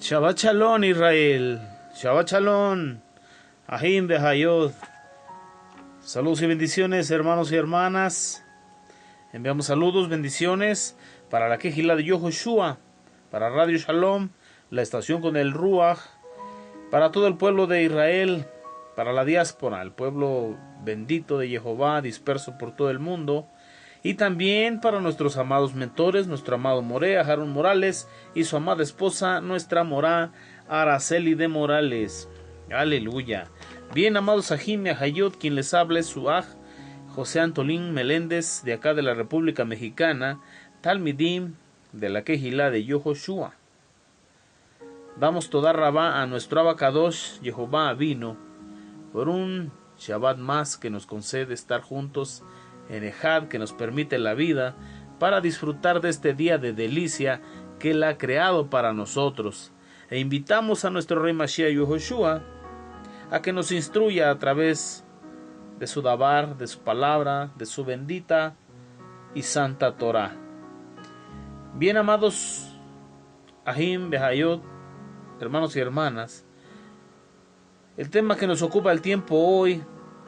Shabbat Shalom Israel, Shabbat Shalom, Ahim Behayod. Saludos y bendiciones, hermanos y hermanas. Enviamos saludos, bendiciones para la Quejilá de Yehoshua, para Radio Shalom, la estación con el Ruach, para todo el pueblo de Israel, para la diáspora, el pueblo bendito de Jehová disperso por todo el mundo, y también para nuestros amados mentores, nuestro amado Moré, Aarón Morales, y su amada esposa, nuestra Morá, Araceli de Morales. Aleluya. Bien, amados Ajim y Ajayot, quien les habla es su Aj, José Antolín Meléndez, de acá de la República Mexicana, Talmidim, de la Quejilá de Yehoshua. Damos toda rabá a nuestro Abacadosh, Jehová vino, por un Shabbat más que nos concede estar juntos en Ejad, que nos permite la vida, para disfrutar de este día de delicia que Él ha creado para nosotros. E invitamos a nuestro Rey Mashiach Yehoshua a que nos instruya a través de su Dabar, de su palabra, de su bendita y santa Torah. Bien, amados Ahim, Behayot, hermanos y hermanas, el tema que nos ocupa el tiempo hoy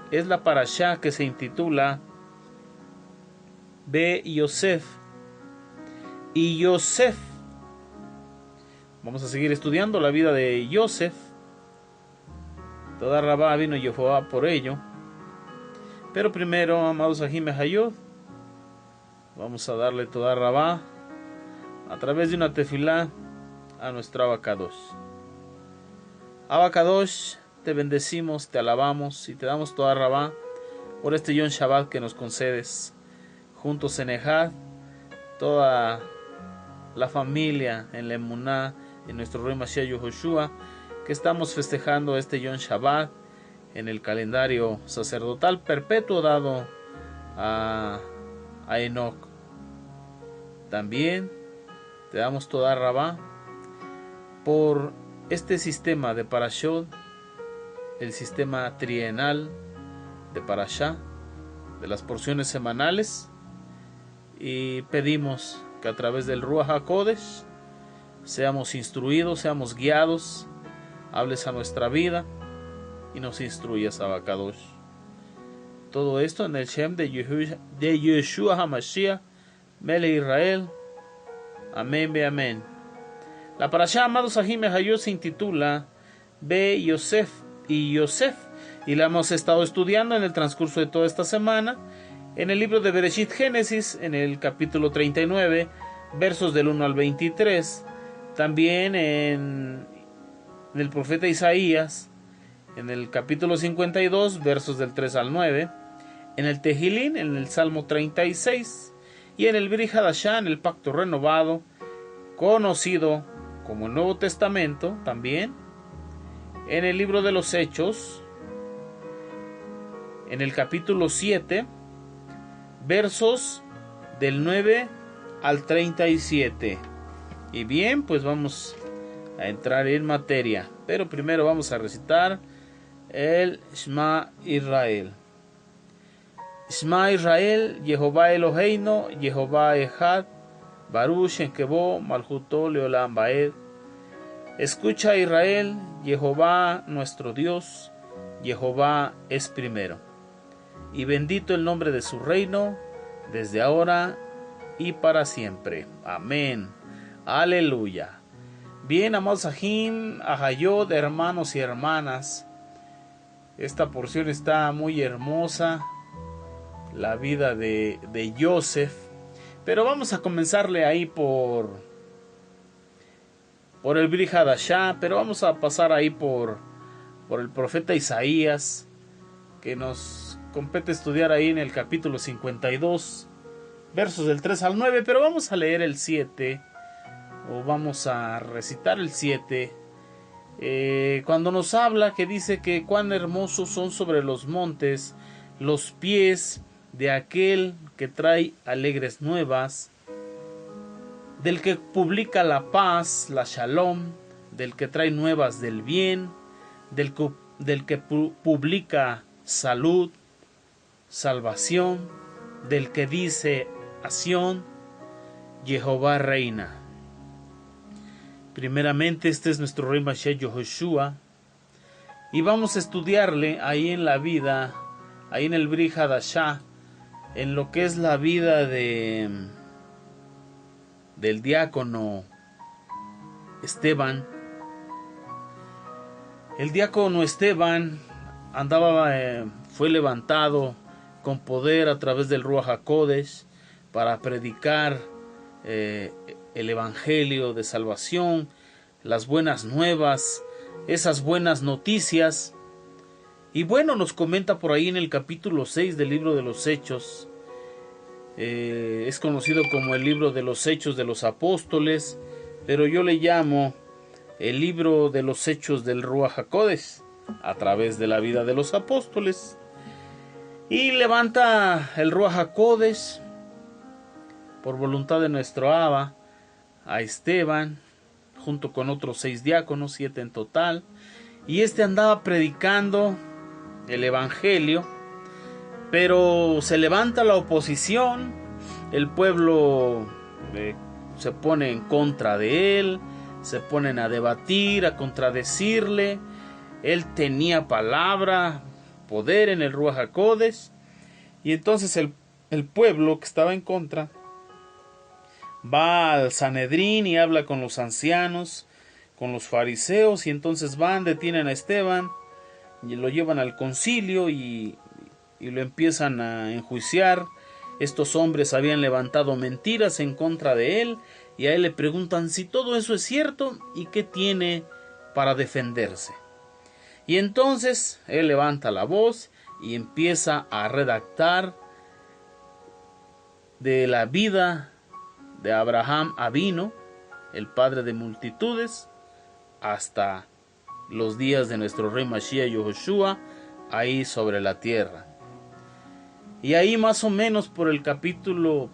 es la parashá que se intitula Be Yosef y Yosef. Vamos a seguir estudiando la vida de Yosef. Toda rabá vino Jehová por ello. Pero primero, amados Ajim Hayod, vamos a darle toda rabá a través de una tefilá a nuestro Abacadosh. Abacadosh, te bendecimos, te alabamos y te damos toda rabá por este Yom Shabbat que nos concedes. Juntos en Ejad, toda la familia en la Emuná, en nuestro Rey Mashiach Yehoshua, que estamos festejando este Yom Shabbat en el calendario sacerdotal perpetuo dado a Enoch. También te damos toda rabá por este sistema de parashot, el sistema trienal de parashá, de las porciones semanales, y pedimos que a través del Ruach HaKodesh seamos instruidos, seamos guiados, hables a nuestra vida y nos instruyas, Abacadosh. Todo esto en el Shem de Yeshua HaMashiach, Melech Israel. Amén, be amén. La parashá, amados Ajim Hayot, se intitula Be Yosef y Yosef, y la hemos estado estudiando en el transcurso de toda esta semana en el libro de Bereshit Génesis, en el capítulo 39, versos del 1 al 23, también en el profeta Isaías, en el capítulo 52, versos del 3 al 9, en el Tejilín, en el Salmo 36, y en el Brit Hadashah, en el Pacto Renovado, conocido como el Nuevo Testamento, también en el libro de los Hechos, en el capítulo 7, versos del 9 al 37. Y bien, pues vamos a entrar en materia, pero primero vamos a recitar el Shema Israel. Shema Israel, Jehová Eloheinu, Jehová Echad, Baruch Shenkebo, Malchuto Leolam Baed. Escucha, Israel, Jehová nuestro Dios, Jehová es primero, y bendito el nombre de su reino, desde ahora y para siempre. Amén. Aleluya. Bien, amados Ajim, Ajayot, hermanos y hermanas, esta porción está muy hermosa, la vida de Yosef, pero vamos a comenzarle ahí por el Brit Hadashah, pero vamos a pasar ahí por el profeta Isaías, que nos compete estudiar ahí en el capítulo 52, versos del 3 al 9, pero vamos a leer el 7, o vamos a recitar el 7, cuando nos habla que dice que cuán hermosos son sobre los montes los pies de aquel que trae alegres nuevas, del que publica la paz, la shalom, del que trae nuevas del bien, del que publica salud, salvación, del que dice a Sión, Jehová reina. Primeramente, este es nuestro Rey Mashiach Yahushua. Y vamos a estudiarle ahí en la vida, ahí en el Brit Hadashah, en lo que es la vida del diácono Esteban. El diácono Esteban fue levantado con poder a través del Ruach HaKodesh para predicar el evangelio de salvación, las buenas nuevas, esas buenas noticias. Y bueno, nos comenta por ahí en el capítulo 6 del libro de los Hechos. Es conocido como el libro de los Hechos de los Apóstoles, pero yo le llamo el libro de los Hechos del Ruach HaKodesh, a través de la vida de los apóstoles. Y levanta el Ruach HaKodesh, por voluntad de nuestro Abba, a Esteban, junto con otros 6 diáconos, 7 en total. Y andaba predicando el evangelio, pero se levanta la oposición, el pueblo se pone en contra de él, se ponen a debatir, a contradecirle. Él tenía palabra, poder en el Ruach HaKodesh, y entonces el pueblo que estaba en contra va al Sanedrín y habla con los ancianos, con los fariseos, y entonces detienen a Esteban y lo llevan al concilio y lo empiezan a enjuiciar. Estos hombres habían levantado mentiras en contra de él, y a él le preguntan si todo eso es cierto y qué tiene para defenderse. Y entonces él levanta la voz y empieza a redactar de la vida de Abraham Avino, el padre de multitudes, hasta los días de nuestro Rey Mashiach Yahushua, ahí sobre la tierra. Y ahí más o menos en el capítulo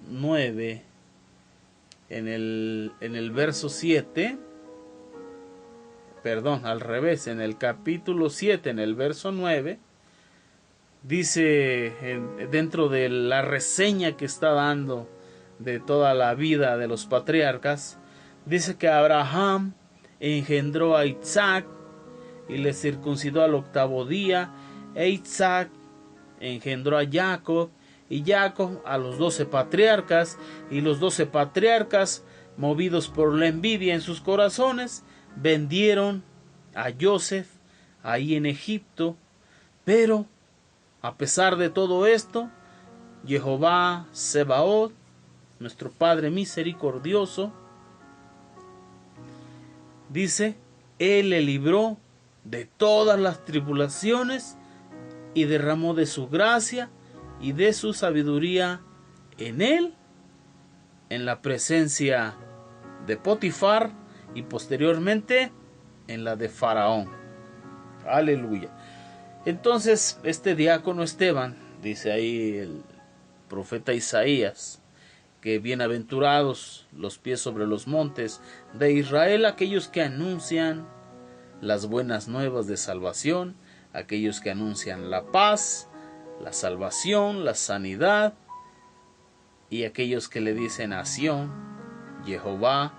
9, en el verso 7, en el capítulo 7, en el verso 9, dice, dentro de la reseña que está dando de toda la vida de los patriarcas, dice que Abraham engendró a Isaac y le circuncidó al 8º día, e Isaac engendró a Jacob, y Jacob a los 12 patriarcas, y los 12 patriarcas, movidos por la envidia en sus corazones, vendieron a Joseph ahí en Egipto. Pero a pesar de todo esto, Jehová Sebaot, nuestro Padre misericordioso, dice, Él le libró de todas las tribulaciones y derramó de su gracia y de su sabiduría en él, en la presencia de Potifar y posteriormente en la de Faraón. Aleluya. Entonces este diácono Esteban, dice ahí el profeta Isaías, que bienaventurados los pies sobre los montes de Israel, aquellos que anuncian las buenas nuevas de salvación, aquellos que anuncian la paz, la salvación, la sanidad, y aquellos que le dicen a Sión, Jehová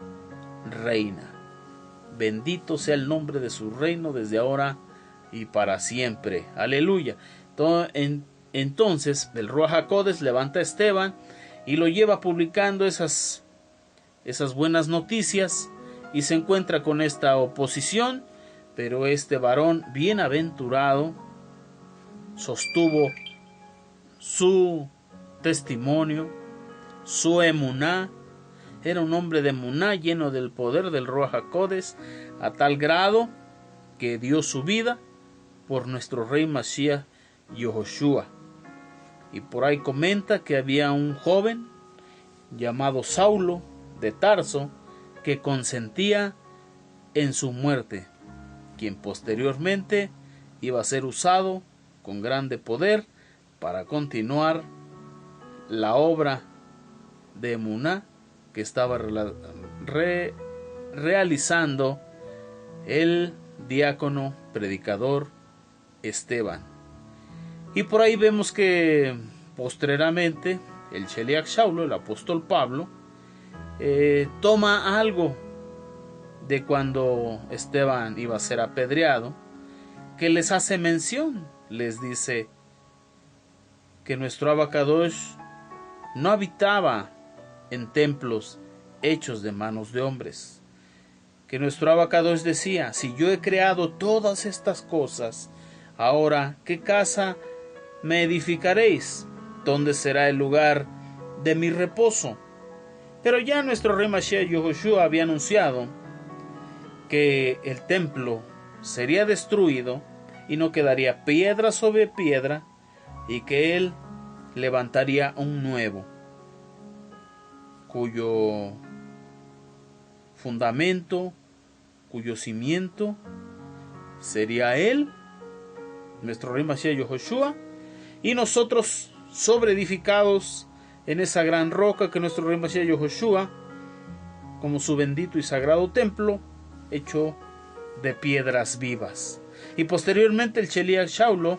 reina. Bendito sea el nombre de su reino desde ahora y para siempre. Aleluya. Entonces el Ruach HaKodesh levanta a Esteban y lo lleva publicando esas buenas noticias, y se encuentra con esta oposición. Pero este varón bienaventurado sostuvo su testimonio, su emuná. Era un hombre de emuná lleno del poder del Ruach HaKodesh, a tal grado que dio su vida por nuestro Rey Mashiach Yahushua. Y por ahí comenta que había un joven llamado Saulo de Tarso que consentía en su muerte, quien posteriormente iba a ser usado con grande poder para continuar la obra de emuná que estaba realizando el diácono predicador Esteban. Y por ahí vemos que postreramente el Sheliach Shaulo, el apóstol Pablo, toma algo de cuando Esteban iba a ser apedreado, que les hace mención. Les dice que nuestro Abacadosh no habitaba en templos hechos de manos de hombres. Que nuestro Abacadosh decía: si yo he creado todas estas cosas, ahora ¿qué casa me edificaréis? ¿Dónde será el lugar de mi reposo? Pero ya nuestro rey Mashiach Yehoshua había anunciado que el templo sería destruido y no quedaría piedra sobre piedra, y que él levantaría un nuevo, cuyo fundamento, cuyo cimiento sería él, nuestro rey Mashiach Yehoshua, y nosotros sobreedificados en esa gran roca que nuestro rey Mashiach Yehoshua, como su bendito y sagrado templo, hecho de piedras vivas. Y posteriormente el Sheliach Shaulo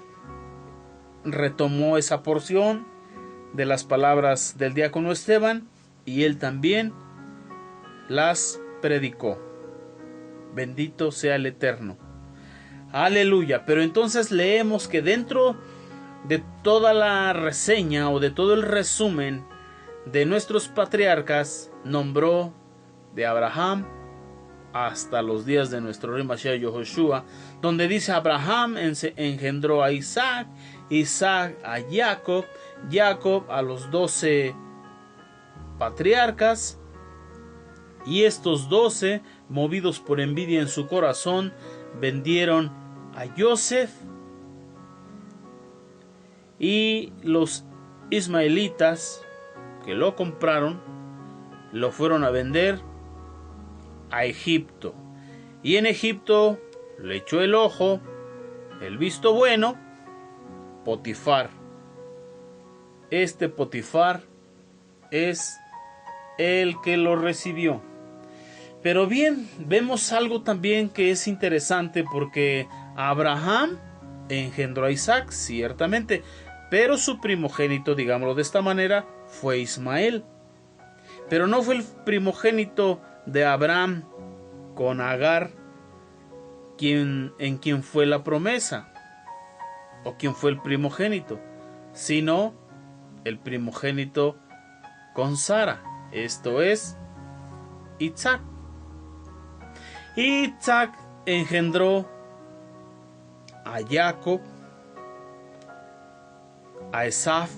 retomó esa porción de las palabras del diácono Esteban, y él también las predicó. Bendito sea el Eterno. Aleluya. Pero entonces leemos que dentro de toda la reseña o de todo el resumen de nuestros patriarcas, nombró de Abraham hasta los días de nuestro rey Mashiach Yehoshua, donde dice: Abraham engendró a Isaac, Isaac a Jacob, Jacob a los 12 patriarcas, y estos 12, movidos por envidia en su corazón, vendieron a Joseph, y los ismaelitas que lo compraron lo fueron a vender a Egipto, y en Egipto le echó el ojo, el visto bueno, Potifar. Este Potifar es el que lo recibió. Pero bien, vemos algo también que es interesante, porque Abraham engendró a Isaac, ciertamente, pero su primogénito, digámoslo de esta manera, fue Ismael. Pero no fue el primogénito de Abraham con Agar en quien fue la promesa, o quien fue el primogénito, sino el primogénito con Sara, esto es Isaac. Isaac engendró a Jacob, a Esaf,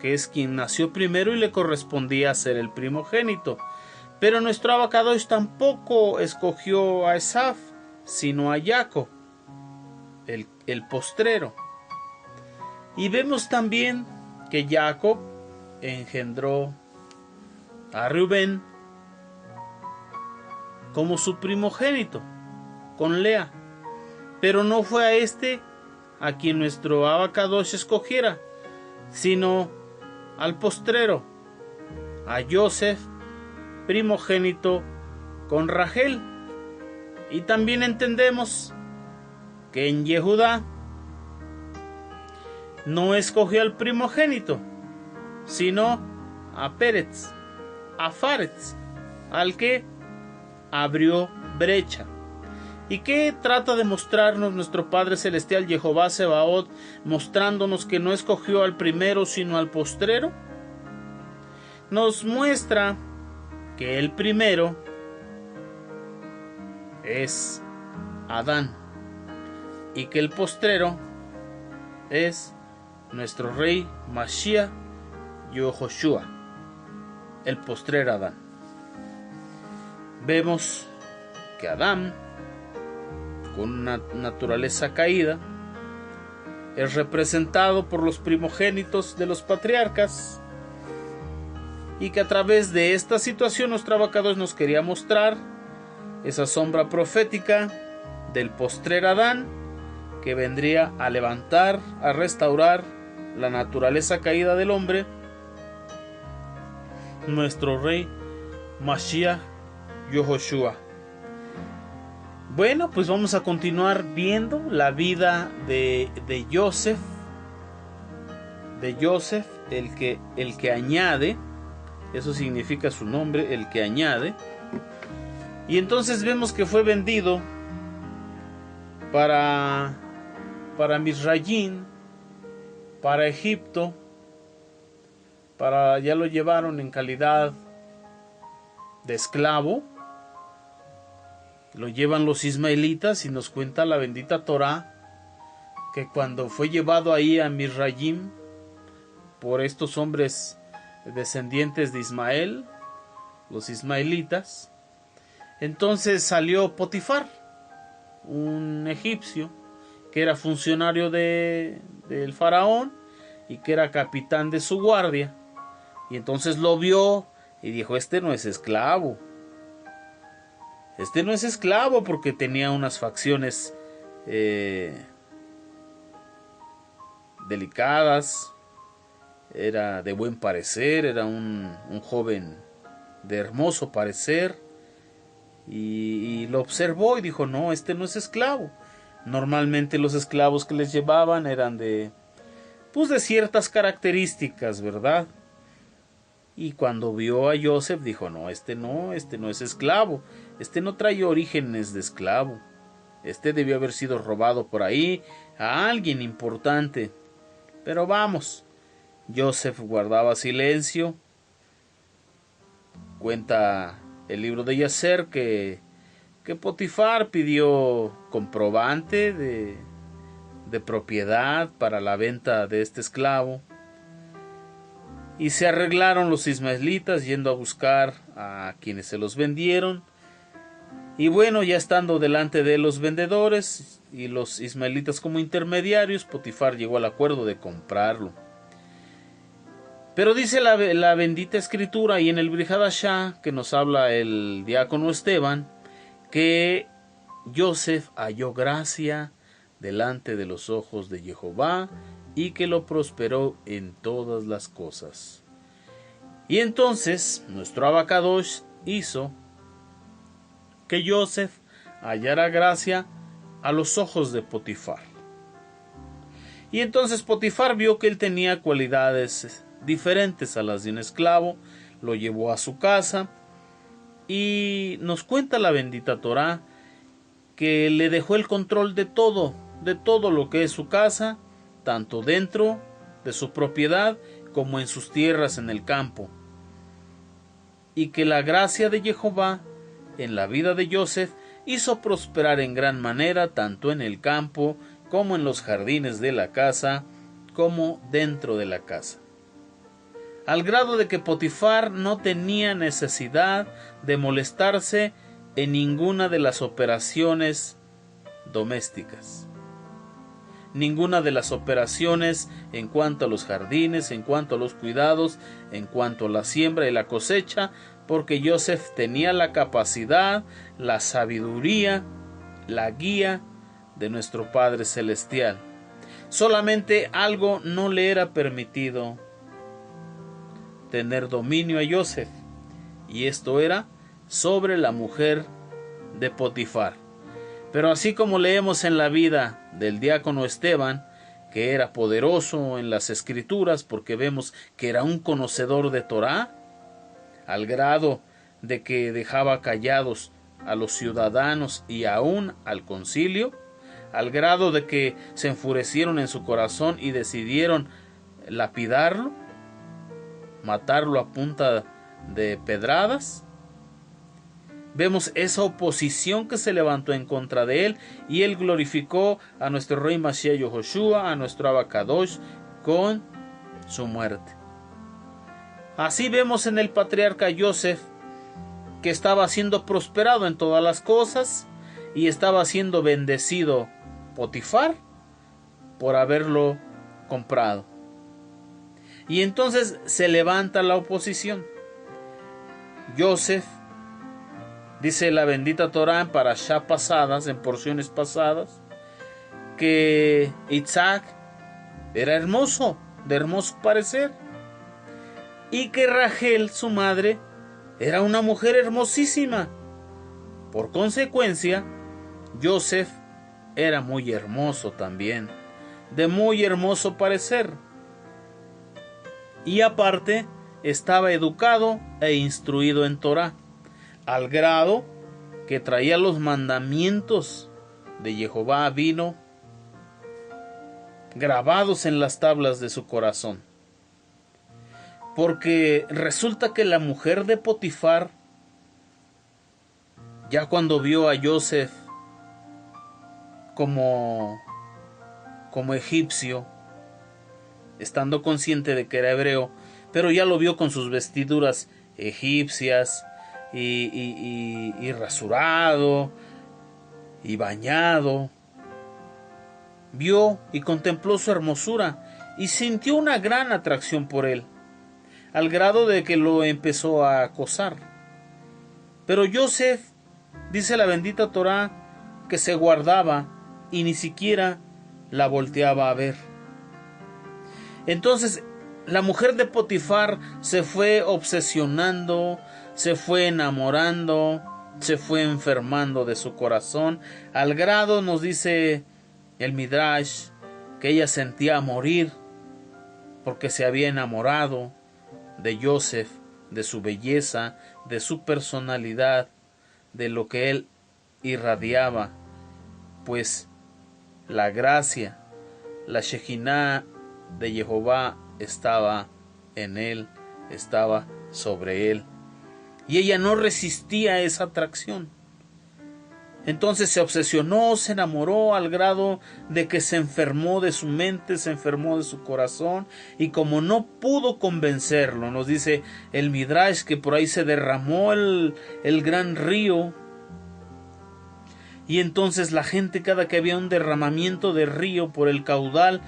que es quien nació primero y le correspondía ser el primogénito. Pero nuestro Abacadosh tampoco escogió a Esaf, sino a Jacob, el postrero. Y vemos también que Jacob engendró a Rubén como su primogénito, con Lea. Pero no fue a este a quien nuestro Abacadosh escogiera, sino al postrero, a Joseph, primogénito con Rachel. Y también entendemos que en Yehudá no escogió al primogénito, sino a Pérez, a Faretz, al que abrió brecha. ¿Y qué trata de mostrarnos nuestro Padre Celestial Jehová Sebaot, mostrándonos que no escogió al primero sino al postrero? Nos muestra que el primero es Adán y que el postrero es nuestro rey Mashiach Yehoshua, el postrer Adán. Vemos que Adán, con una naturaleza caída, es representado por los primogénitos de los patriarcas, y que a través de esta situación nuestro Abacadosh nos quería mostrar esa sombra profética del postrer Adán, que vendría a levantar, a restaurar la naturaleza caída del hombre, nuestro rey Mashiach Yehoshua. Bueno, pues vamos a continuar viendo la vida de Joseph, el que añade Eso significa su nombre, el que añade. Y entonces vemos que fue vendido para Misrayim, para Egipto, ya lo llevaron en calidad de esclavo. Lo llevan los ismaelitas y nos cuenta la bendita Torá que cuando fue llevado ahí a Misrayim por estos hombres descendientes de Ismael, los ismaelitas, entonces salió Potifar, un egipcio que era funcionario del faraón y que era capitán de su guardia, y entonces lo vio y dijo: este no es esclavo, porque tenía unas facciones delicadas, era de buen parecer, era un joven de hermoso parecer, y lo observó y dijo: no, este no es esclavo. Normalmente los esclavos que les llevaban eran de ciertas características, ¿verdad? Y cuando vio a Joseph dijo: no, este no es esclavo, este no trae orígenes de esclavo, este debió haber sido robado por ahí a alguien importante. Pero vamos, Joseph guardaba silencio. Cuenta el libro de Yacer que Potifar pidió comprobante de propiedad para la venta de este esclavo, y se arreglaron los ismaelitas yendo a buscar a quienes se los vendieron. Y bueno, ya estando delante de los vendedores y los ismaelitas como intermediarios, Potifar llegó al acuerdo de comprarlo. Pero dice la bendita escritura y en el Brit Hadashah, que nos habla el diácono Esteban, que Joseph halló gracia delante de los ojos de Jehová y que lo prosperó en todas las cosas. Y entonces nuestro Abacadosh hizo que Joseph hallara gracia a los ojos de Potifar. Y entonces Potifar vio que él tenía cualidades diferentes a las de un esclavo, lo llevó a su casa y nos cuenta la bendita Torá que le dejó el control de todo lo que es su casa, tanto dentro de su propiedad como en sus tierras en el campo, y que la gracia de Jehová en la vida de Joseph hizo prosperar en gran manera tanto en el campo como en los jardines de la casa, como dentro de la casa, al grado de que Potifar no tenía necesidad de molestarse en ninguna de las operaciones domésticas, ninguna de las operaciones en cuanto a los jardines, en cuanto a los cuidados, en cuanto a la siembra y la cosecha, porque Joseph tenía la capacidad, la sabiduría, la guía de nuestro Padre Celestial. Solamente algo no le era permitido: tener dominio a Joseph, y esto era sobre la mujer de Potifar. Pero así como leemos en la vida del diácono Esteban, que era poderoso en las escrituras porque vemos que era un conocedor de Torá, al grado de que dejaba callados a los ciudadanos y aún al concilio, al grado de que se enfurecieron en su corazón y decidieron lapidarlo, matarlo a punta de pedradas. Vemos esa oposición que se levantó en contra de él, y él glorificó a nuestro rey Mashiach Yehoshua, a nuestro Abacadosh, con su muerte. Así vemos en el patriarca Joseph que estaba siendo prosperado en todas las cosas y estaba siendo bendecido Potifar por haberlo comprado. Y entonces se levanta la oposición. Joseph, dice la bendita Torá en parashá pasadas, en porciones pasadas, que Isaac era hermoso, de hermoso parecer, y que Rachel, su madre, era una mujer hermosísima. Por consecuencia, Joseph era muy hermoso también, de muy hermoso parecer. Y aparte, estaba educado e instruido en Torá, al grado que traía los mandamientos de Jehová vino grabados en las tablas de su corazón. Porque resulta que la mujer de Potifar, ya cuando vio a Joseph como egipcio, estando consciente de que era hebreo, pero ya lo vio con sus vestiduras egipcias y rasurado y bañado, vio y contempló su hermosura y sintió una gran atracción por él, al grado de que lo empezó a acosar. Pero Joseph, dice la bendita Torá, que se guardaba y ni siquiera la volteaba a ver. Entonces la mujer de Potifar se fue obsesionando, se fue enamorando, se fue enfermando de su corazón, al grado, nos dice el Midrash, que ella sentía morir porque se había enamorado de Joseph, de su belleza, de su personalidad, de lo que él irradiaba, pues la gracia, la Shekinah de Jehová estaba en él, estaba sobre él, y ella no resistía a esa atracción. Entonces se obsesionó, se enamoró al grado de que se enfermó de su mente, se enfermó de su corazón, y como no pudo convencerlo, nos dice el Midrash que por ahí se derramó el gran río, y entonces la gente, cada que había un derramamiento de río por el caudal,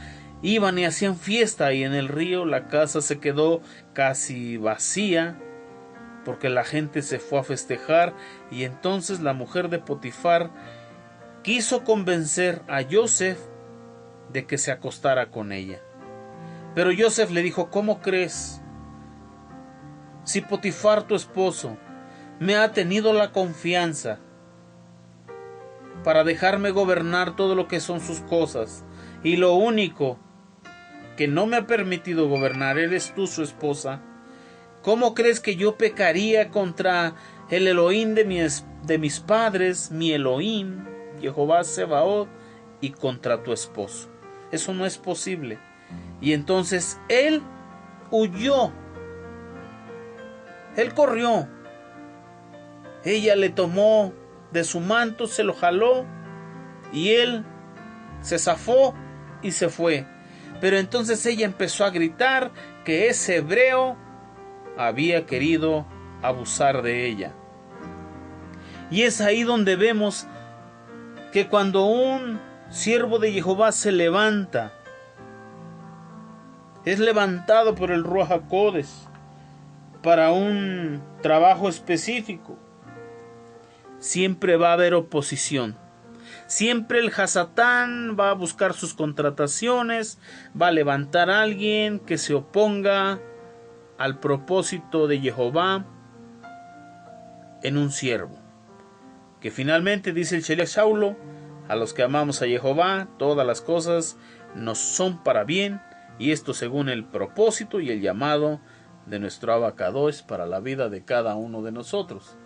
iban y hacían fiesta, y en el río la casa se quedó casi vacía, porque la gente se fue a festejar. Y entonces la mujer de Potifar quiso convencer a Joseph de que se acostara con ella. Pero Joseph le dijo: ¿cómo crees? Si Potifar, tu esposo, me ha tenido la confianza para dejarme gobernar todo lo que son sus cosas, y lo único que no me ha permitido gobernar eres tú, su esposa, ¿cómo crees que yo pecaría contra el Elohim de mis padres, mi Elohim, Jehová Sebaot, y contra tu esposo? Eso no es posible. Y entonces él huyó, él corrió. Ella le tomó de su manto, se lo jaló, y él se zafó y se fue. Pero entonces ella empezó a gritar que ese hebreo había querido abusar de ella. Y es ahí donde vemos que cuando un siervo de Jehová se levanta, es levantado por el Ruach HaKodesh para un trabajo específico, siempre va a haber oposición. Siempre el Hasatán va a buscar sus contrataciones, va a levantar a alguien que se oponga al propósito de Jehová en un siervo. Que finalmente, dice el Sheliach Shaulo, a los que amamos a Jehová, todas las cosas nos son para bien, y esto según el propósito y el llamado de nuestro Abba Kadosh para la vida de cada uno de nosotros.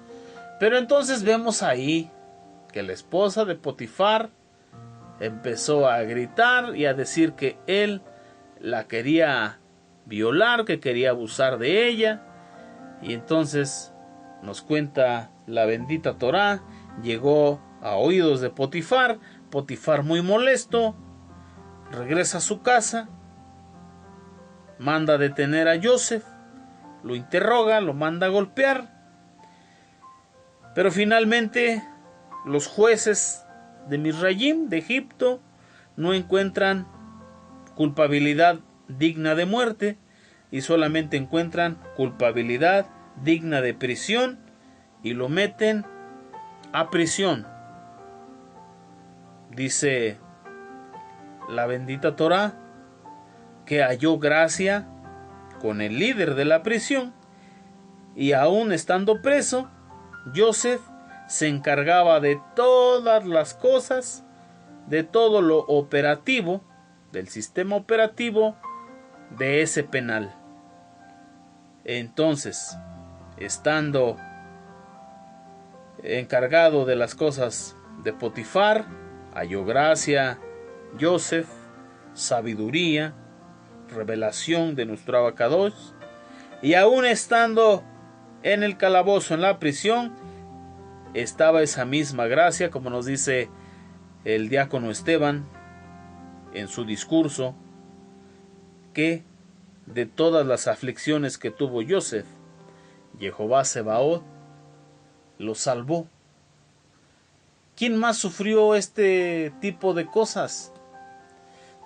Pero entonces vemos ahí que la esposa de Potifar empezó a gritar y a decir que él la quería violar, que quería abusar de ella. Y entonces nos cuenta la bendita Torá, llegó a oídos de Potifar. Potifar, muy molesto, regresa a su casa, manda detener a Joseph, lo interroga, lo manda a golpear, pero finalmente los jueces de Misrayim, de Egipto, no encuentran culpabilidad digna de muerte, y solamente encuentran culpabilidad digna de prisión, y lo meten a prisión. Dice la bendita Torá que halló gracia con el líder de la prisión, y aún estando preso, Joseph se encargaba de todas las cosas, de todo lo operativo, del sistema operativo de ese penal. Entonces, estando encargado de las cosas de Potifar, halló gracia Joseph, sabiduría, revelación de nuestro Abacadosh, y aún estando en el calabozo, en la prisión, estaba esa misma gracia, como nos dice el diácono Esteban en su discurso, que de todas las aflicciones que tuvo Joseph, Jehová Sebaot lo salvó. ¿Quién más sufrió este tipo de cosas?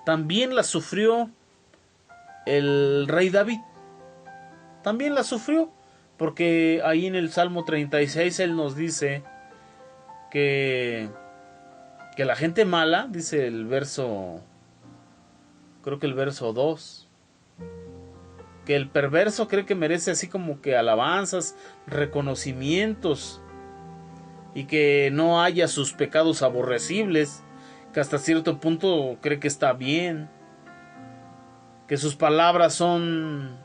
También la sufrió el rey David. También la sufrió, porque ahí en el Salmo 36 él nos dice que la gente mala, dice el verso, creo que el verso 2, que el perverso cree que merece así como que alabanzas, reconocimientos, y que no haya sus pecados aborrecibles, que hasta cierto punto cree que está bien, que sus palabras son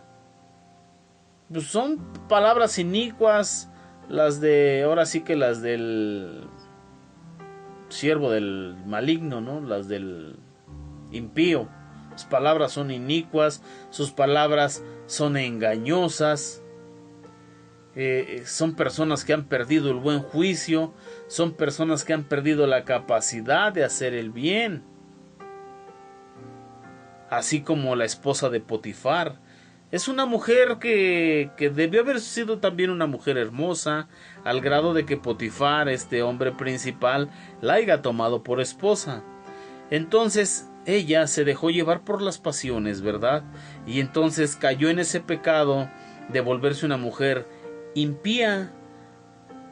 palabras inicuas, las de, ahora sí que las del siervo del maligno, ¿no? Las del impío. Sus palabras son inicuas, sus palabras son engañosas. Son personas que han perdido el buen juicio, son personas que han perdido la capacidad de hacer el bien. Así como la esposa de Potifar. Es una mujer que debió haber sido también una mujer hermosa, al grado de que Potifar, este hombre principal, la haya tomado por esposa. Entonces ella se dejó llevar por las pasiones, ¿verdad? Y entonces cayó en ese pecado de volverse una mujer impía,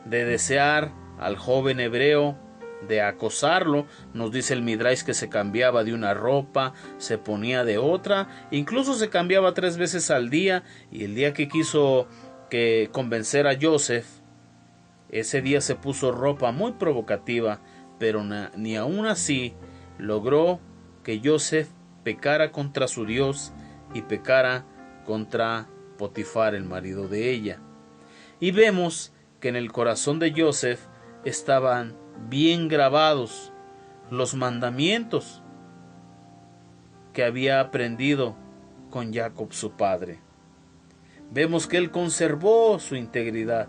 de desear al joven hebreo, de acosarlo. Nos dice el Midrash que se cambiaba de una ropa, se ponía de otra, incluso se cambiaba 3 veces al día, y el día que quiso convencer a Joseph, ese día se puso ropa muy provocativa, pero ni aún así logró que Joseph pecara contra su Dios y pecara contra Potifar, el marido de ella. Y vemos que en el corazón de Joseph estaban bien grabados los mandamientos que había aprendido con Jacob su padre. Vemos que él conservó su integridad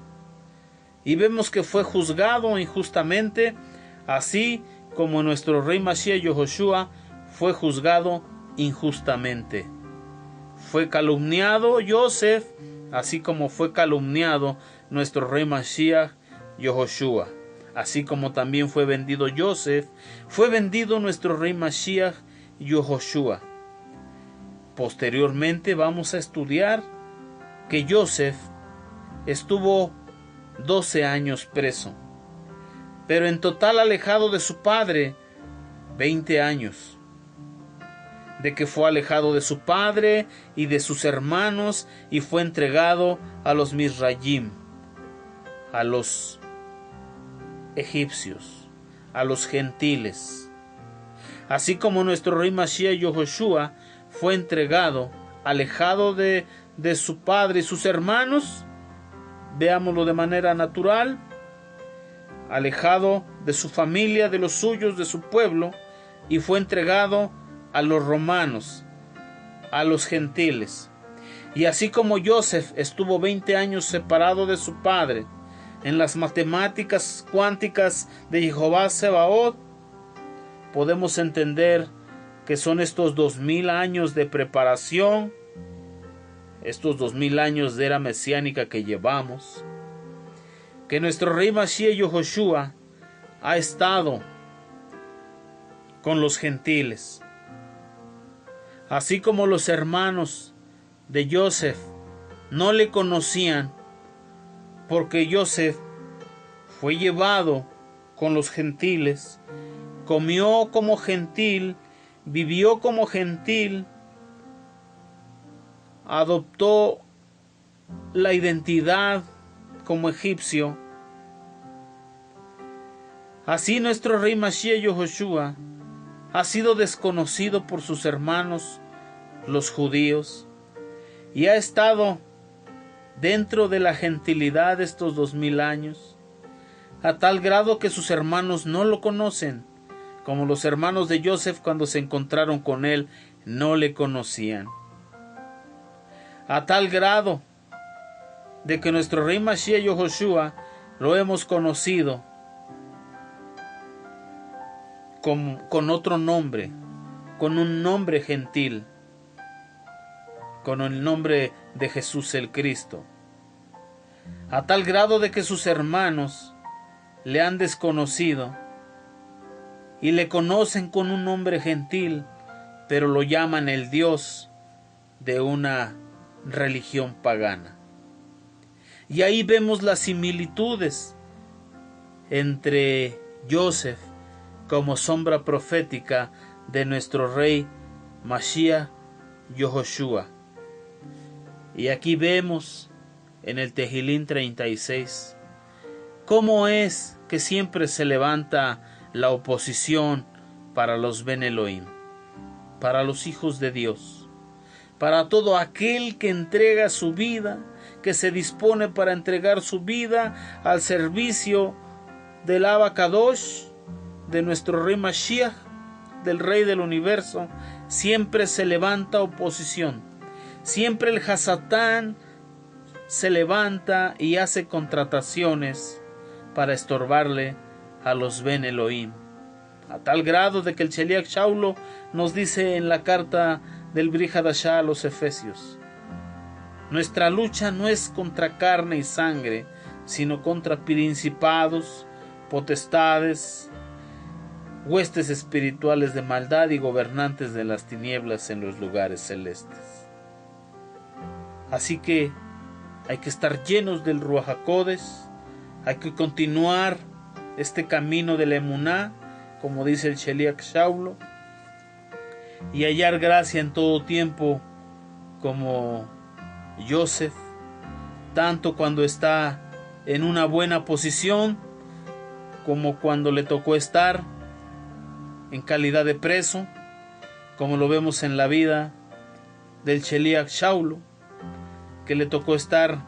y vemos que fue juzgado injustamente, así como nuestro rey Mashiach Yehoshua fue juzgado injustamente. Fue calumniado Joseph, así como fue calumniado nuestro rey Mashiach Yehoshua. Así como también fue vendido Joseph, fue vendido nuestro rey Mashiach Yehoshua. Posteriormente vamos a estudiar que Joseph estuvo 12 años preso, pero en total alejado de su padre 20 años. De que fue alejado de su padre y de sus hermanos y fue entregado a los Misrayim, a los egipcios, a los gentiles. Así como nuestro rey Mashiach Yehoshua fue entregado, alejado de su padre y sus hermanos, veámoslo de manera natural, alejado de su familia, de los suyos, de su pueblo, y fue entregado a los romanos, a los gentiles. Y así como Joseph estuvo 20 años separado de su padre en las matemáticas cuánticas de Jehová Sebaot, podemos entender que son estos 2000 años de preparación, estos 2000 años de era mesiánica que llevamos, que nuestro rey Mashiach Yehoshua ha estado con los gentiles. Así como los hermanos de Joseph no le conocían, porque Joseph fue llevado con los gentiles, comió como gentil, vivió como gentil, adoptó la identidad como egipcio. Así nuestro rey Mashiach Yehoshua ha sido desconocido por sus hermanos, los judíos, y ha estado dentro de la gentilidad de estos 2000 años, a tal grado que sus hermanos no lo conocen, como los hermanos de Joseph cuando se encontraron con él no le conocían. A tal grado de que nuestro rey Mashiach Yahushua lo hemos conocido con otro nombre, con un nombre gentil, con el nombre de Jesús el Cristo. A tal grado de que sus hermanos le han desconocido y le conocen con un nombre gentil, pero lo llaman el Dios de una religión pagana. Y ahí vemos las similitudes entre Joseph como sombra profética de nuestro rey Mashiach Yahushua. Y aquí vemos en el Tejilín 36 cómo es que siempre se levanta la oposición para los Ben Elohim, para los hijos de Dios, para todo aquel que entrega su vida, que se dispone para entregar su vida al servicio del Abba Kadosh, de nuestro rey Mashiach, del rey del universo. Siempre se levanta oposición, siempre el Hasatán se levanta y hace contrataciones para estorbarle a los Ben Elohim, a tal grado de que el Sheliach Shaulo nos dice en la carta del Bri Hadashah a los Efesios: nuestra lucha no es contra carne y sangre, sino contra principados, potestades, huestes espirituales de maldad y gobernantes de las tinieblas en los lugares celestes. Así que hay que estar llenos del Ruach HaKodesh, hay que continuar este camino de la Emuná, como dice el Sheliach Shaulo, y hallar gracia en todo tiempo, como Joseph, tanto cuando está en una buena posición, como cuando le tocó estar en calidad de preso, como lo vemos en la vida del Sheliach Shaulo, que le tocó estar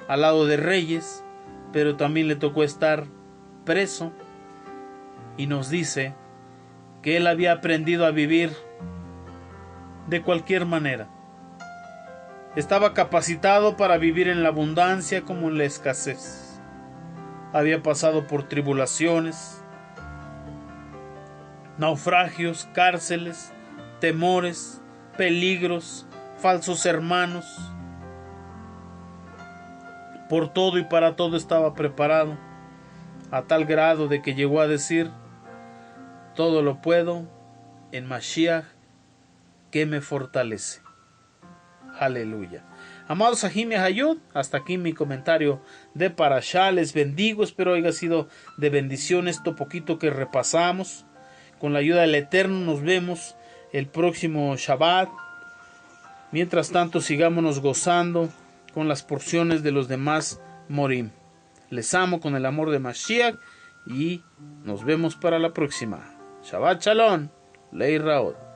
al lado de reyes, pero también le tocó estar preso, y nos dice que él había aprendido a vivir de cualquier manera. Estaba capacitado para vivir en la abundancia como en la escasez. Había pasado por tribulaciones, naufragios, cárceles, temores, peligros, falsos hermanos. Por todo y para todo estaba preparado, a tal grado de que llegó a decir: todo lo puedo en Mashiach que me fortalece. Aleluya. Amados Ajim y Hayud, hasta aquí mi comentario de Parashá. Les bendigo, espero haya sido de bendición esto poquito que repasamos. Con la ayuda del Eterno nos vemos el próximo Shabbat. Mientras tanto, sigámonos gozando con las porciones de los demás Morim. Les amo con el amor de Mashiach y nos vemos para la próxima. Shabbat Shalom, Lei Raot.